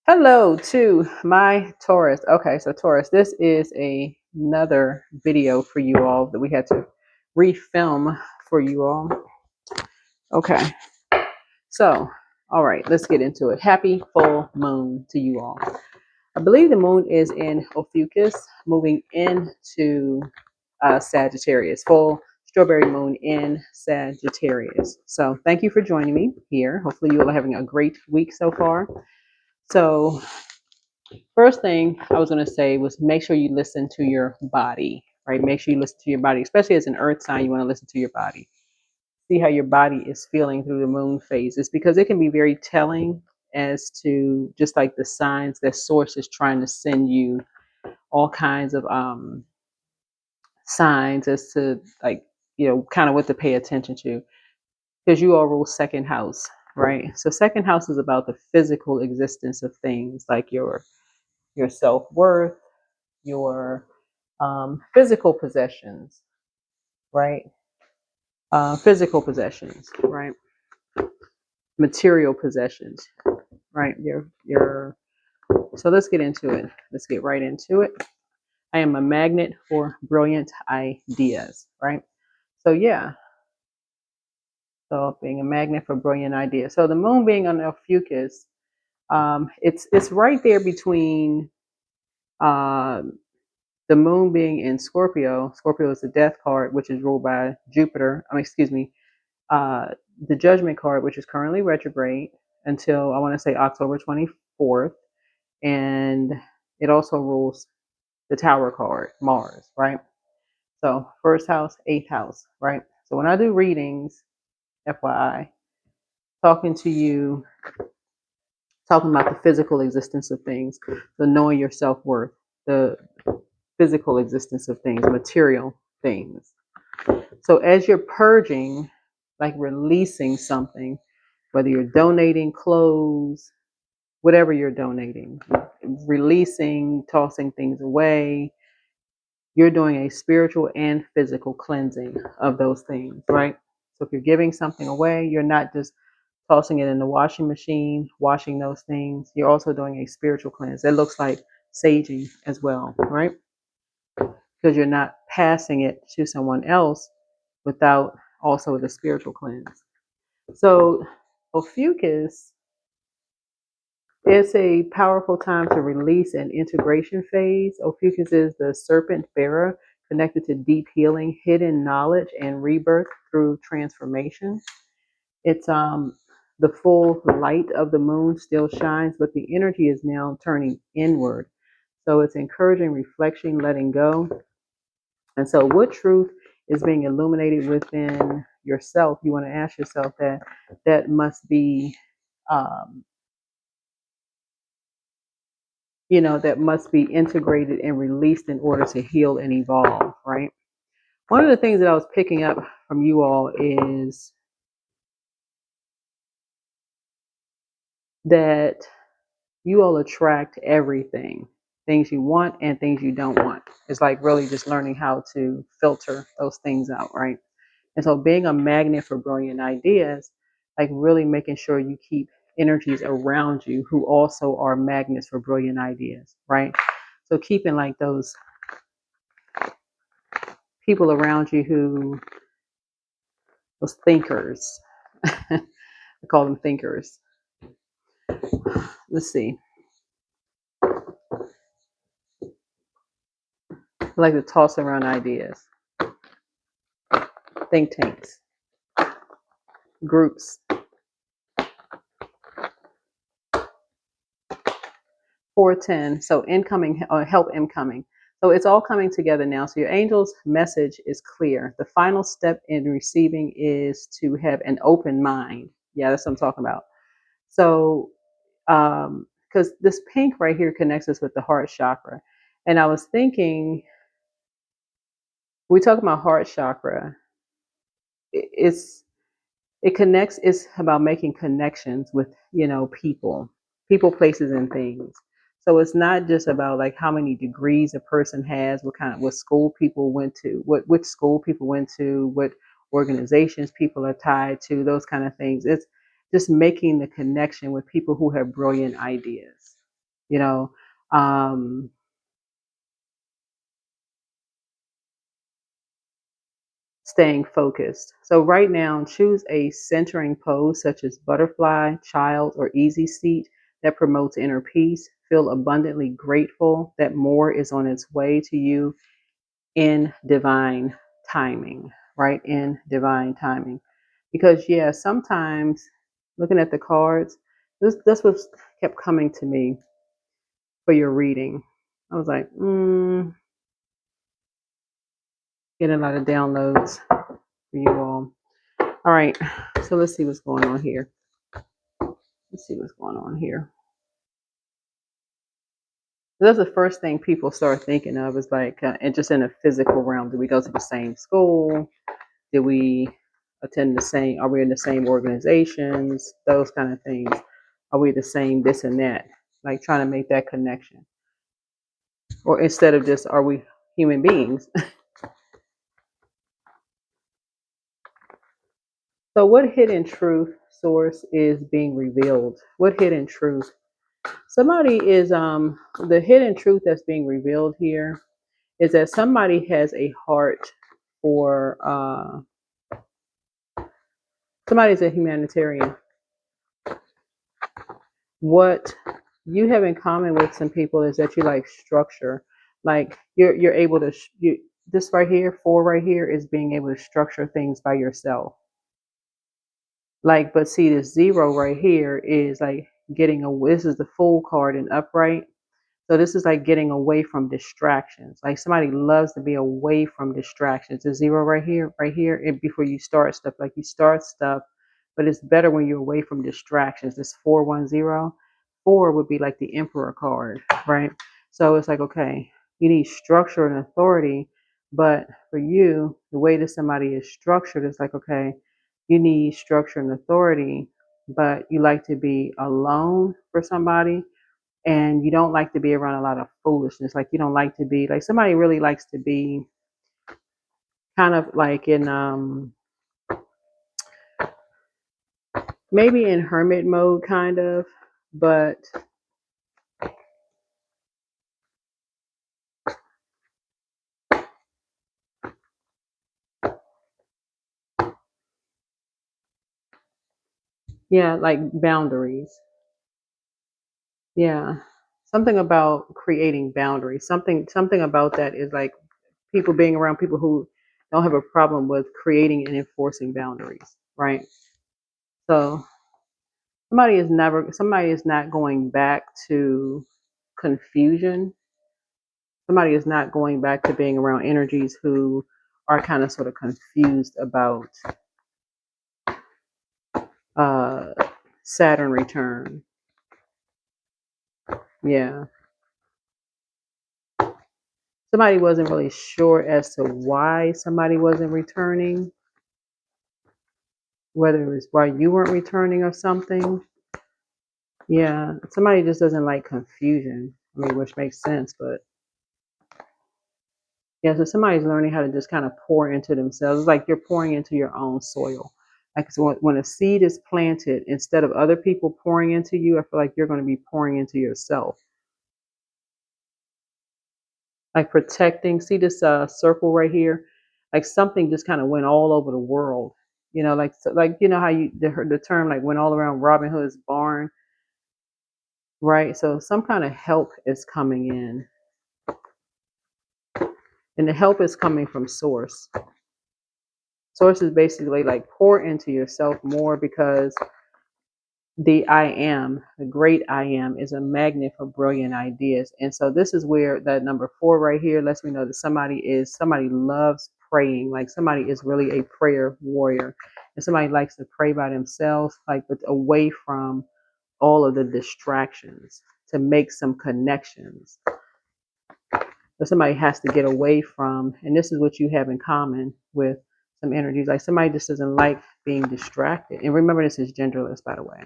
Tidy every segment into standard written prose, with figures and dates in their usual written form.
Hello to my Taurus. Okay, so Taurus, this is another video for you all that we had to refilm for you all. Okay, so all right, let's get into it. Happy full moon to you all. I believe the moon is in Ophiuchus, moving into Sagittarius. Full strawberry moon in Sagittarius. So thank you for joining me here. Hopefully you all are having a great week so far. So first thing I was going to say was make sure you listen to your body, right? Make sure you listen to your body, especially as an earth sign, you want to listen to your body. See how your body is feeling through the moon phases because it can be very telling as to just like the signs that source is trying to send you all kinds of signs as to like, kind of what to pay attention to because you all rule second house, right? So second house is about the physical existence of things like your self-worth, your physical possessions, right? Physical possessions, right? Material possessions, right? Your. So let's get into it. Let's get right into it. I am a magnet for brilliant ideas, right? So yeah. So being a magnet for brilliant ideas. So the moon being on Ophiuchus, it's right there between uh, the moon being in Scorpio. Scorpio is the death card, which is ruled by Jupiter. Excuse me, uh, the Judgment card, which is currently retrograde until I want to say October 24th, and it also rules the Tower card, Mars, right? So first house, eighth house, right? So when I do readings, FYI, talking to you, talking about the physical existence of things, the knowing your self worth, the physical existence of things, material things. So as you're purging, like releasing something, whether you're donating clothes, whatever you're donating, releasing, tossing things away, you're doing a spiritual and physical cleansing of those things, right? So if you're giving something away, you're not just tossing it in the washing machine, washing those things. You're also doing a spiritual cleanse. That looks like saging as well, right? Because you're not passing it to someone else without also the spiritual cleanse. So Ophiuchus is a powerful time to release an integration phase. Ophiuchus is the serpent bearer connected to deep healing, hidden knowledge, and rebirth through transformation. It's the full light of the moon still shines, but the energy is now turning inward. So it's encouraging reflection, letting go. And so what truth is being illuminated within yourself? You want to ask yourself that must be um, that must be integrated and released in order to heal and evolve, right? One of the things that I was picking up from you all is that you all attract everything, things you want and things you don't want. It's like really just learning how to filter those things out, right? And so being a magnet for brilliant ideas, like really making sure you keep energies around you who also are magnets for brilliant ideas, right? So keeping like those people around you who, those thinkers, I call them thinkers. Let's see. I like to toss around ideas, think tanks, groups. 410. So incoming help incoming. So it's all coming together now. So your angel's message is clear. The final step in receiving is to have an open mind. Yeah, that's what I'm talking about. So because this pink right here connects us with the heart chakra. And I was thinking, we talk about heart chakra, it's it connects, it's about making connections with people, places, and things. So it's not just about like how many degrees a person has, what school people went to, which school people went to, what organizations people are tied to, those kind of things. It's just making the connection with people who have brilliant ideas, you know. Um, Staying focused. So right now, choose a centering pose such as butterfly, child, or easy seat that promotes inner peace. Feel abundantly grateful that more is on its way to you in divine timing, right? In divine timing. Because yeah, sometimes looking at the cards, this was kept coming to me for your reading. I was like, getting a lot of downloads for you all. All right, so let's see what's going on here. Let's see what's going on here. That's the first thing people start thinking of is like, and just in a physical realm. Do we go to the same school? Did we attend the same? Are we in the same organizations? Those kind of things. Are we the same? This and that. Like trying to make that connection, or instead of just, are we human beings? So, what hidden truth source is being revealed? What hidden truth? Somebody is the hidden truth that's being revealed here is that somebody has a heart for somebody's a humanitarian. What you have in common with some people is that you like structure. Like you're able to this right here, four right here is being able to structure things by yourself. Like, but see, this zero right here is like getting a. This is the full card and upright. So this is like getting away from distractions. Like somebody loves to be away from distractions. The zero right here, before you start stuff, like you start stuff, but it's better when you're away from distractions. This 410, four would be like the emperor card, right? So it's like, okay, you need structure and authority, but for you, the way that somebody is structured is like, okay, you need structure and authority, but you like to be alone for somebody, and you don't like to be around a lot of foolishness. Like you don't like to be like somebody really likes to be kind of like in maybe in hermit mode kind of, but yeah, like boundaries. Yeah. Something about creating boundaries. Something about that is like people being around people who don't have a problem with creating and enforcing boundaries, right? So somebody is not going back to confusion. Somebody is not going back to being around energies who are kind of sort of confused about uh Saturn return. Yeah. Somebody wasn't really sure as to why somebody wasn't returning, whether it was why you weren't returning or something. Yeah. Somebody just doesn't like confusion. I mean, which makes sense, but yeah, so somebody's learning how to just kind of pour into themselves. It's like you're pouring into your own soil. Like so when a seed is planted, instead of other people pouring into you, I feel like you're going to be pouring into yourself. Like protecting. See this circle right here? Like something just kind of went all over the world. You know, like so, like you know how you the term like went all around Robin Hood's barn, right? So some kind of help is coming in, and the help is coming from source. Source is basically like pour into yourself more because the I am, the great I am, is a magnet for brilliant ideas. And so this is where that number four right here lets me know that somebody loves praying. Like somebody is really a prayer warrior. And somebody likes to pray by themselves, like but away from all of the distractions to make some connections. But somebody has to get away from, and this is what you have in common with some energies. Like somebody just doesn't like being distracted. And remember, this is genderless, by the way.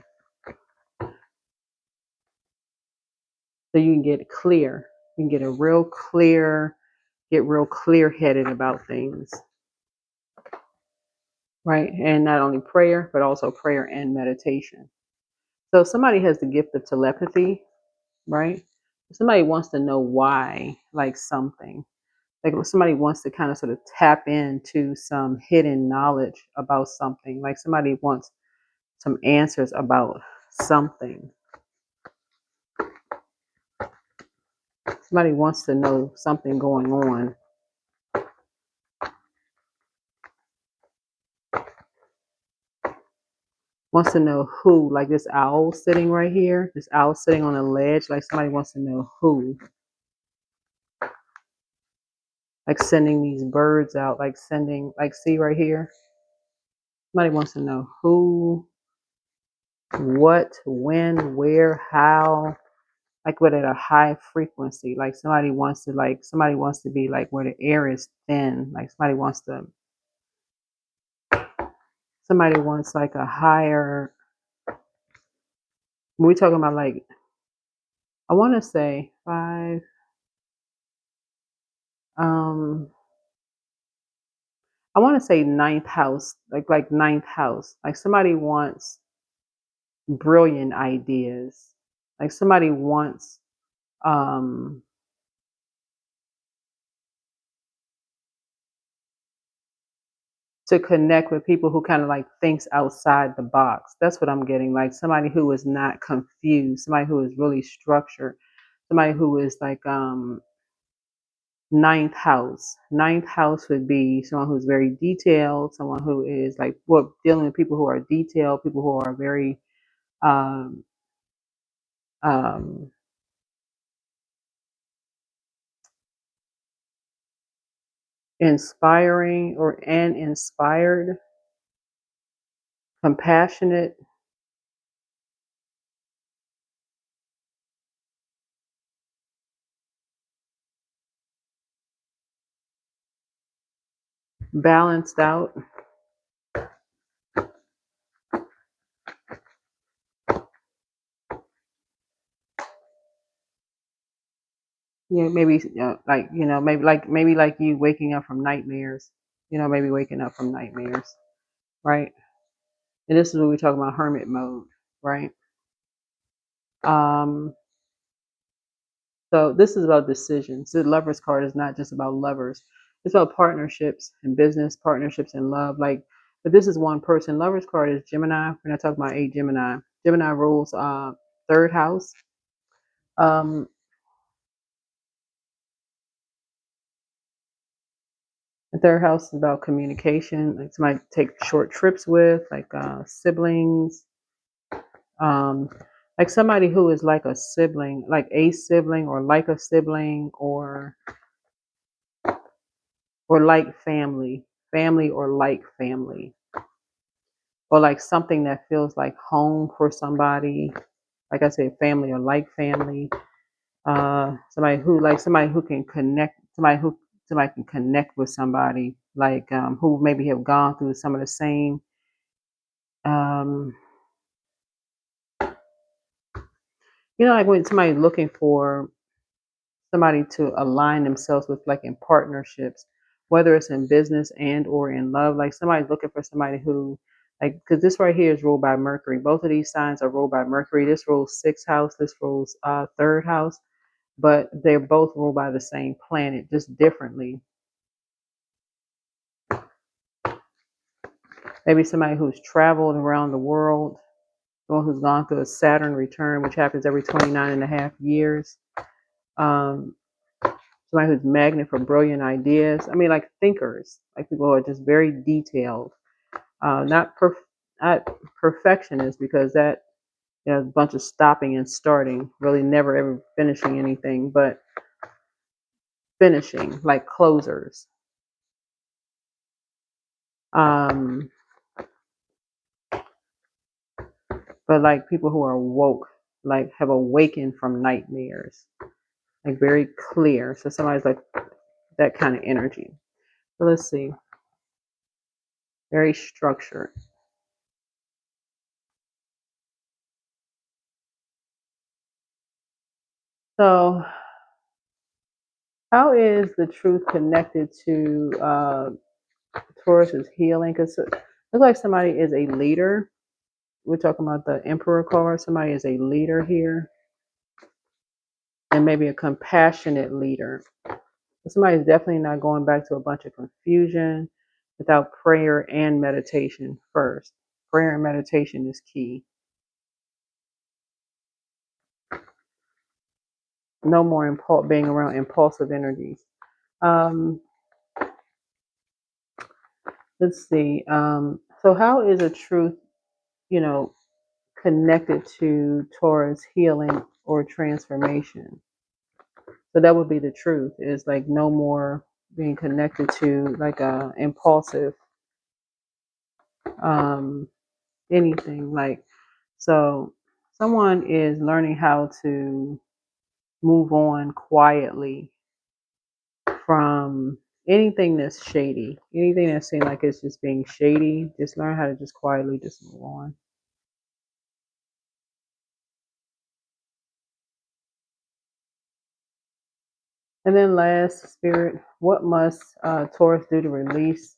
So you can get clear. You can get get real clear headed about things, right? And not only prayer, but also prayer and meditation. So somebody has the gift of telepathy, right? Somebody wants to know why, like something. Like somebody wants to kind of sort of tap into some hidden knowledge about something. Like somebody wants some answers about something. Somebody wants to know something going on. Wants to know who, like this owl sitting right here, this owl sitting on a ledge, like somebody wants to know who, like sending these birds out, like sending, like see right here, somebody wants to know who, what, when, where, how, like but at a high frequency, like somebody wants to be like where the air is thin, like somebody wants like a higher, when we talking about like, I want to say five, um I want to say ninth house, like ninth house. Like somebody wants brilliant ideas. Like somebody wants um to connect with people who kind of like thinks outside the box. That's what I'm getting. Like somebody who is not confused, somebody who is really structured, somebody who is like ninth house. Ninth house would be someone who's very detailed, someone who is like what dealing with people who are detailed, people who are very um um inspiring or and inspired, compassionate, balanced out. Yeah, maybe like maybe like you waking up from nightmares. Maybe waking up from nightmares, right? And this is what we talk about hermit mode, right? Um, so this is about decisions. The lovers card is not just about lovers. It's about partnerships and business partnerships and love. Like, but this is one person. Lovers card is Gemini. We're not talking about a Gemini. Gemini rules third house. Um, the third house is about communication. Like somebody to take short trips with, like siblings. Um, like somebody who is like a sibling, like a sibling, or like a sibling, or like family, family or like family, or like something that feels like home for somebody. Like I said, family or like family. Somebody who can connect, somebody can connect with somebody, like who maybe have gone through some of the same. Um, like when somebody's looking for somebody to align themselves with, like in partnerships, whether it's in business and or in love. Like somebody's looking for somebody who, like, because this right here is ruled by Mercury. Both of these signs are ruled by Mercury. This rules sixth house. This rules third house. But they're both ruled by the same planet, just differently. Maybe somebody who's traveled around the world, someone who's gone through a Saturn return, which happens every 29 and a half years. Um, Somebody who's magnet for brilliant ideas. I mean, like thinkers, like people who are just very detailed, not not perfectionists, because that a bunch of stopping and starting, really never ever finishing anything, but finishing like closers. Um, but like people who are woke, like have awakened from nightmares, like very clear. So somebody's like that kind of energy. So let's see, very structured. So how is the truth connected to Taurus is healing? Because it looks like somebody is a leader. We're talking about the Emperor card. Somebody is a leader here. and maybe a compassionate leader. Somebody's definitely not going back to a bunch of confusion without prayer and meditation first. Prayer and meditation is key. No more being around impulsive energies. Um, let's see. So how is a truth, you know, connected to Taurus healing or transformation? So that would be the truth, is like no more being connected to like a impulsive um anything. Like, so someone is learning how to move on quietly from anything that's shady, anything that seems like it's just being shady. Just learn how to just quietly just move on. And then last, spirit, what must Taurus do to release,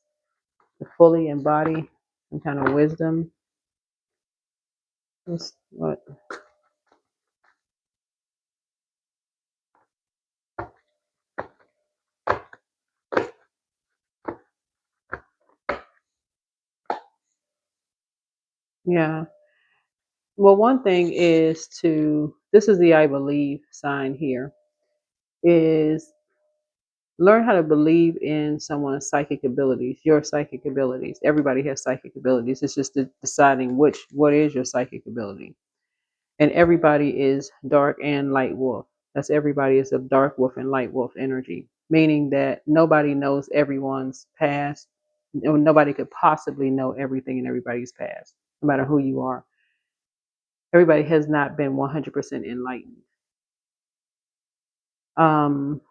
to fully embody some kind of wisdom? What? Yeah. Well, one thing is this is the I believe sign here, is learn how to believe in someone's psychic abilities, your psychic abilities. Everybody has psychic abilities. It's just deciding what is your psychic ability. And everybody is dark and light wolf. That's everybody is a dark wolf and light wolf energy, meaning that nobody knows everyone's past. Nobody could possibly know everything in everybody's past, no matter who you are. Everybody has not been 100% enlightened. Um,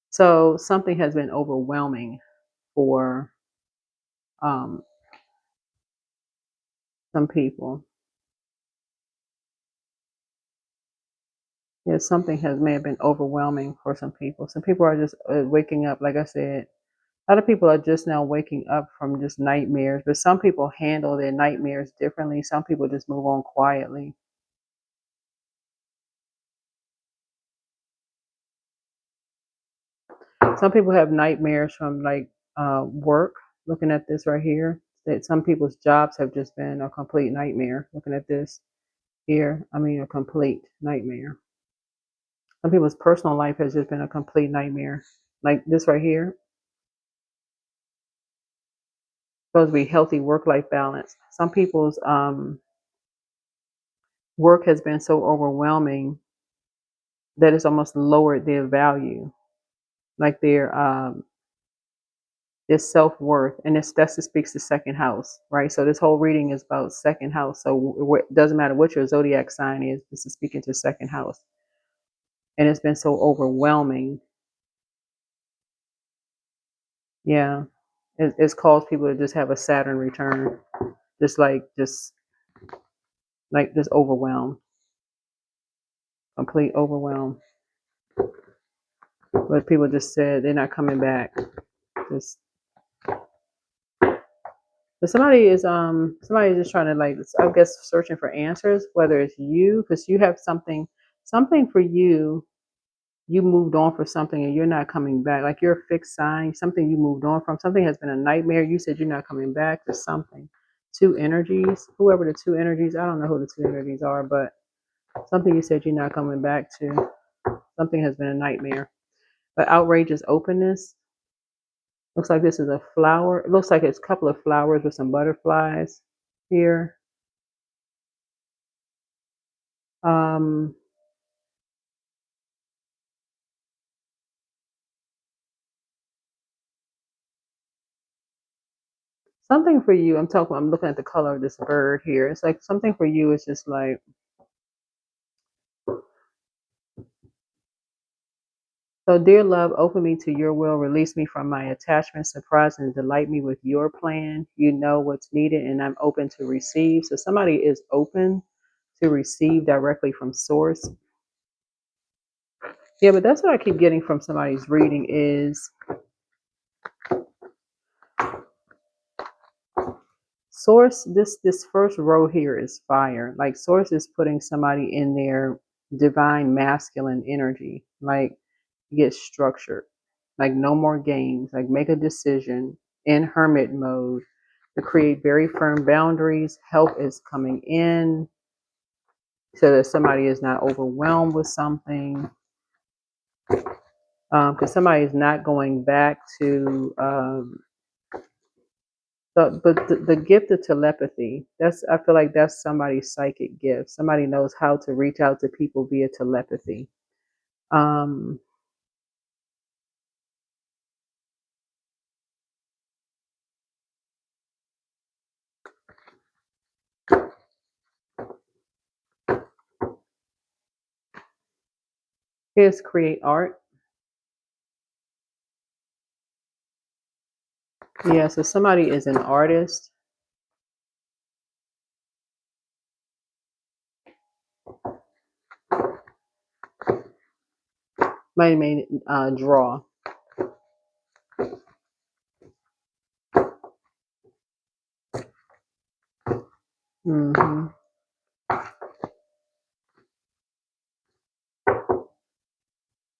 so something has been overwhelming for um, some people. Yeah, something may have been overwhelming for some people. Some people are just waking up. Like I said, a lot of people are just now waking up from just nightmares. But some people handle their nightmares differently. Some people just move on quietly. Some people have nightmares from like work. Looking at this right here, that some people's jobs have just been a complete nightmare. Looking at this here, I mean, a complete nightmare. Some people's personal life has just been a complete nightmare. Like this right here, supposed to be healthy work-life balance. Some people's work has been so overwhelming that it's almost lowered their value, like their self-worth, and this speaks to second house, right? So this whole reading is about second house. So it doesn't matter what your zodiac sign is. This is speaking to second house, and it's been so overwhelming. Yeah, it's caused people to just have a Saturn return, just overwhelmed, complete overwhelm. But people just said they're not coming back. Just but somebody is just trying to, like, I guess, searching for answers, whether it's you, because you have something for you. You moved on for something and you're not coming back. Like, you're a fixed sign, something you moved on from, something has been a nightmare. You said you're not coming back to something. Two energies, whoever the two energies, I don't know who the two energies are, but something you said you're not coming back to. Something has been a nightmare. But outrageous openness. Looks like this is a flower. It looks like it's a couple of flowers with some butterflies here. Um, something for you. I'm looking at the color of this bird here. It's like something for you is just like, so dear love, open me to your will, release me from my attachment, surprise and delight me with your plan. You know what's needed and I'm open to receive. So somebody is open to receive directly from source. Yeah, but that's what I keep getting from somebody's reading is Source, this first row here is fire. Like Source is putting somebody in their divine masculine energy. Like get structured. Like no more games. Like make a decision in hermit mode to create very firm boundaries. Help is coming in so that somebody is not overwhelmed with something. Because somebody is not going back to the gift of telepathy. That's, I feel like that's somebody's psychic gift. Somebody knows how to reach out to people via telepathy. Um, Here's create art. Yeah, so somebody is an artist. May draw. Mm-hmm.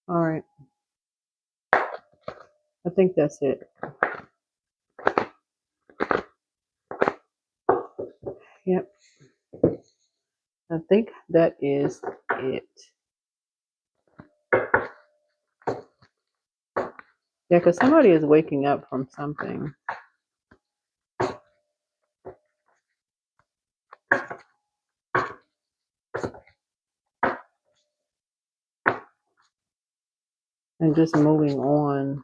All right. I think that's it. Yep. I think that is it. Yeah, because somebody is waking up from something. And just moving on.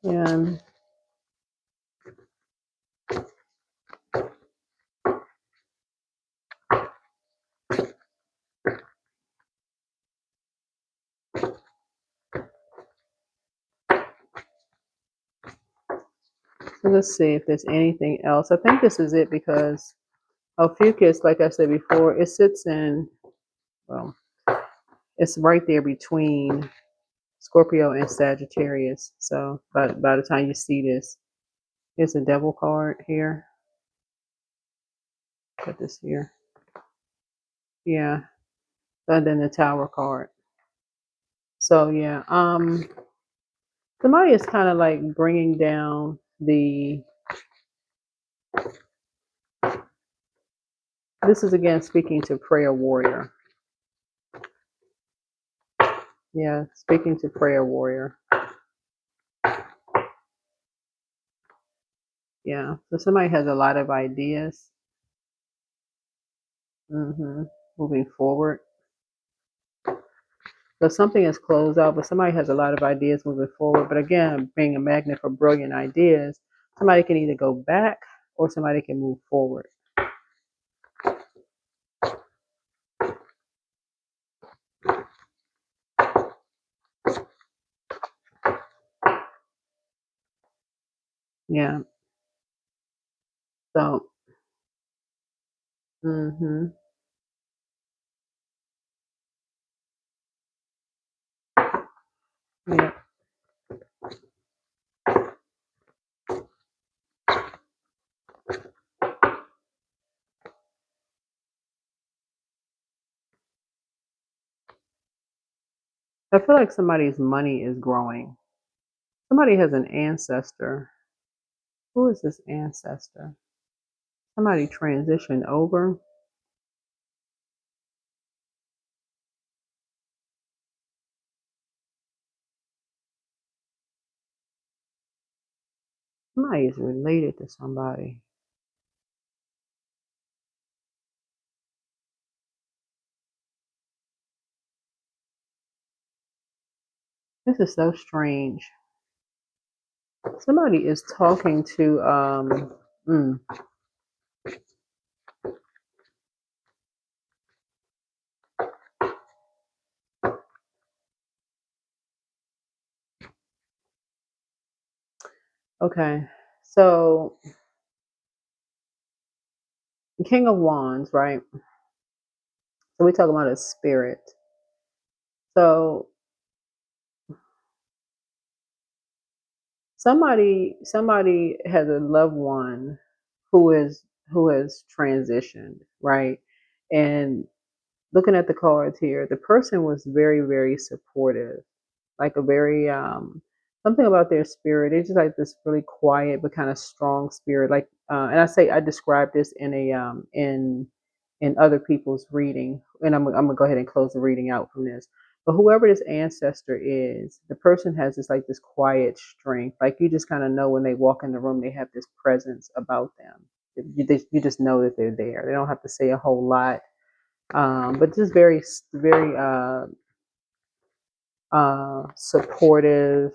Yeah. So let's see if there's anything else. I think this is it because Ophiuchus, like I said before, it sits in, well, it's right there between Scorpio and Sagittarius. So by the time you see this, here's a devil card here. Put this here. Yeah. And then the Tower card. So yeah, somebody is kind of like bringing down the. This is again speaking to prayer warrior. Yeah, speaking to prayer warrior. Yeah, so somebody has a lot of ideas. Moving forward. So something is closed out, but somebody has a lot of ideas moving forward. But again, being a magnet for brilliant ideas, somebody can either go back or somebody can move forward. Yeah. So, yeah. I feel like somebody's money is growing. Somebody has an ancestor. Who is this ancestor? Somebody transitioned over. Somebody is related to somebody. This is so strange. Somebody is talking to okay. So The King of Wands, right? So we talk about a spirit. So somebody has a loved one who has transitioned, right? And looking at the cards here, the person was very, very supportive, like a very something about their spirit. It's just like this really quiet but kind of strong spirit. Like, and I described this in a in other people's reading, and I'm gonna go ahead and close the reading out from this. But whoever this ancestor is, the person has this like this quiet strength. Like you just kind of know when they walk in the room, they have this presence about them. You just know that they're there. They don't have to say a whole lot, but just very, very supportive.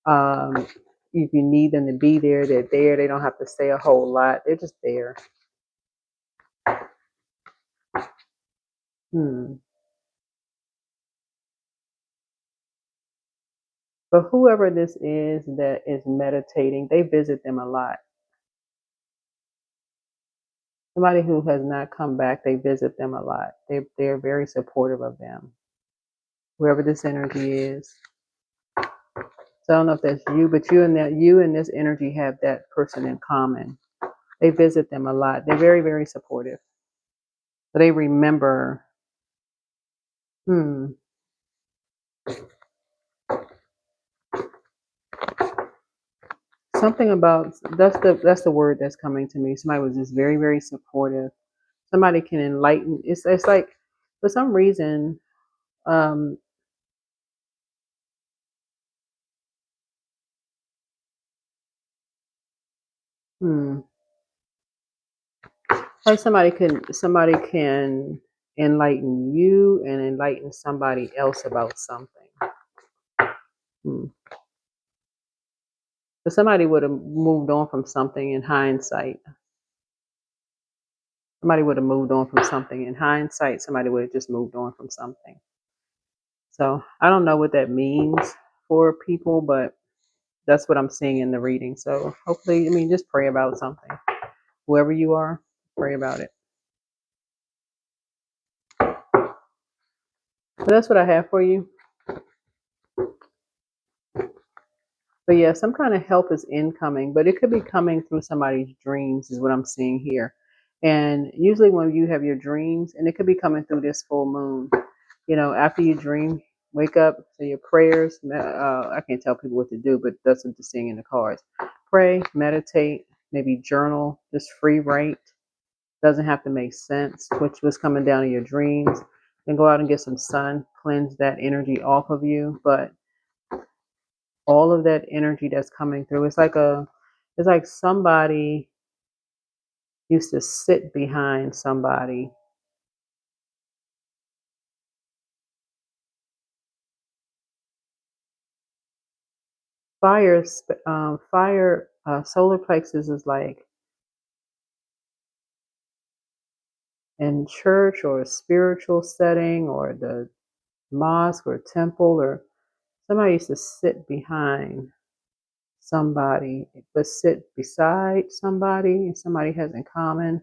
Um, if you need them to be there, they're there. They don't have to say a whole lot. They're just there. Hmm. But whoever this is that is meditating, they visit them a lot. Somebody who has not come back, they visit them a lot. They're very supportive of them. Whoever this energy is. So I don't know if that's you, but you and this energy have that person in common. They visit them a lot. They're very, very supportive. So they remember. Hmm. Something about that's the word that's coming to me. Somebody was just very, very supportive. Somebody can enlighten. It's like for some reason, um, hmm, like somebody can enlighten you and enlighten somebody else about something. Hmm. So somebody would have moved on from something in hindsight. Somebody would have moved on from something in hindsight. Somebody would have just moved on from something. So I don't know what that means for people, but that's what I'm seeing in the reading. So hopefully, I mean, just pray about something. Whoever you are, pray about it. So that's what I have for you. But yeah, some kind of help is incoming, but it could be coming through somebody's dreams, is what I'm seeing here. And usually, when you have your dreams, and it could be coming through this full moon, after you dream, wake up, say your prayers. I can't tell people what to do, but that's what they're seeing in the cards. Pray, meditate, maybe journal, just free write. Doesn't have to make sense, which was coming down in your dreams. Then go out and get some sun, cleanse that energy off of you. But all of that energy that's coming through, it's like somebody used to sit behind somebody. Solar plexus is like in church or a spiritual setting or the mosque or temple, or somebody used to sit behind somebody, but sit beside somebody and somebody has in common.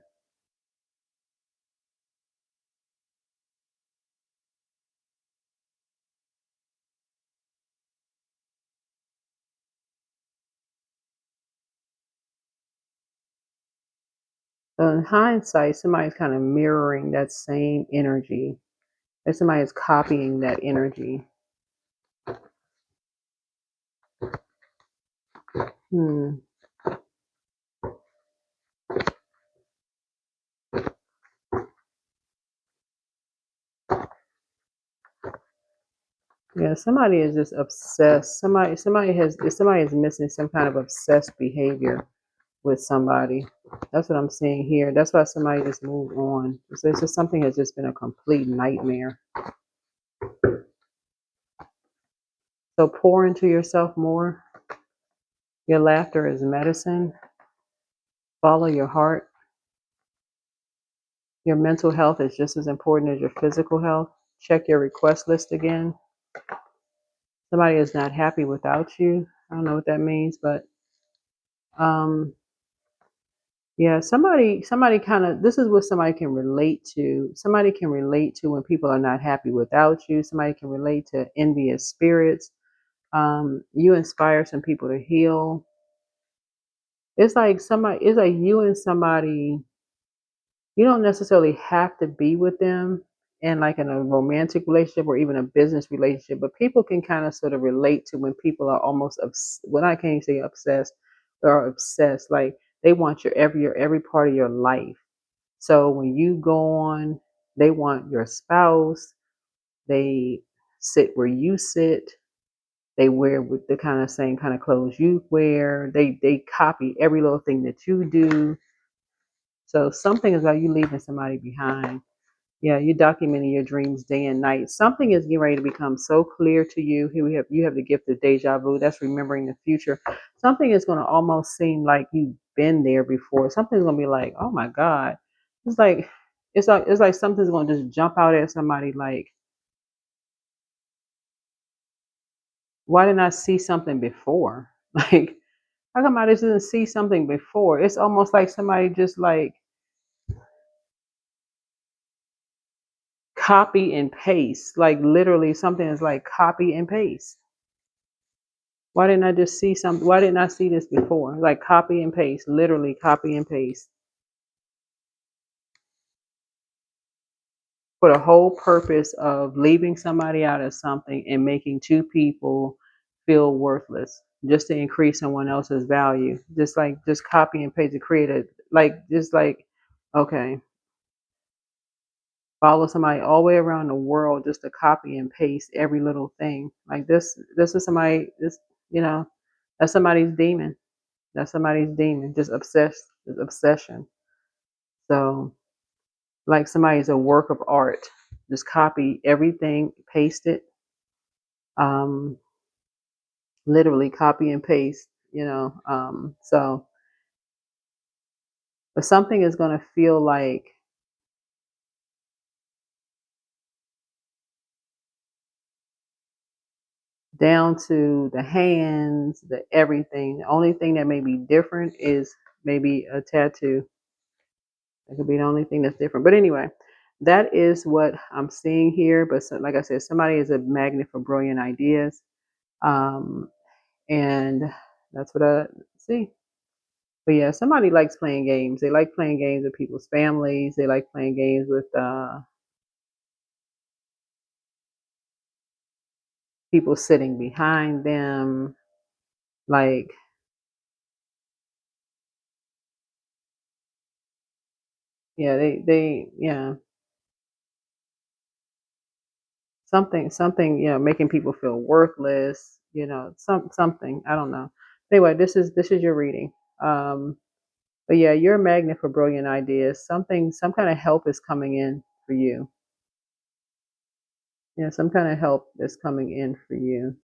So in hindsight, somebody's kind of mirroring that same energy. That somebody is copying that energy. Hmm. Yeah, somebody is just obsessed. Somebody is missing some kind of obsessed behavior with somebody. That's what I'm seeing here. That's why somebody just moved on. So it's just something has just been a complete nightmare. So pour into yourself more. Your laughter is medicine. Follow your heart. Your mental health is just as important as your physical health. Check your request list again. Somebody is not happy without you. I don't know what that means, but um, Yeah, somebody kind of, this is what somebody can relate to. Somebody can relate to when people are not happy without you. Somebody can relate to envious spirits. You inspire some people to heal. It's like you and somebody, you don't necessarily have to be with them and like in a romantic relationship or even a business relationship, but people can kind of sort of relate to when people are almost when I can't say obsessed, or obsessed, like they want your every part of your life. So when you go on, they want your spouse, they sit where you sit, they wear with the kind of same kind of clothes you wear, they copy every little thing that you do. So something is about you leaving somebody behind. Yeah, you're documenting your dreams day and night. Something is getting ready to become so clear to you. Here we have, you have the gift of deja vu. That's remembering the future. Something is going to almost seem like you've been there before. Something's going to be like, oh my God. It's like it's like something's going to just jump out at somebody like, why didn't I see something before? Like, how come I just didn't see something before? It's almost like somebody just like copy and paste. Like literally something is like copy and paste. Why didn't I just see something? Why didn't I see this before? Like copy and paste, literally copy and paste for the whole purpose of leaving somebody out of something and making two people feel worthless just to increase someone else's value. Just copy and paste to create a, okay, follow somebody all the way around the world just to copy and paste every little thing. Like this is somebody, this, you know, that's somebody's demon. That's somebody's demon. Just obsession. So, like somebody's a work of art. Just copy everything, paste it, um, literally copy and paste, so, but something is going to feel like down to the hands, the everything. The only thing that may be different is maybe a tattoo. That could be the only thing that's different. But anyway, that is what I'm seeing here. But so, like I said, somebody is a magnet for brilliant ideas. Um, and that's what I see. But yeah, somebody likes playing games. They like playing games with people's families. They like playing games with people sitting behind them. Like, yeah, yeah, something, making people feel worthless. Something. I don't know. Anyway, this is your reading. Um, but yeah, you're a magnet for brilliant ideas. Some kind of help is coming in for you. Yeah, some kind of help is coming in for you.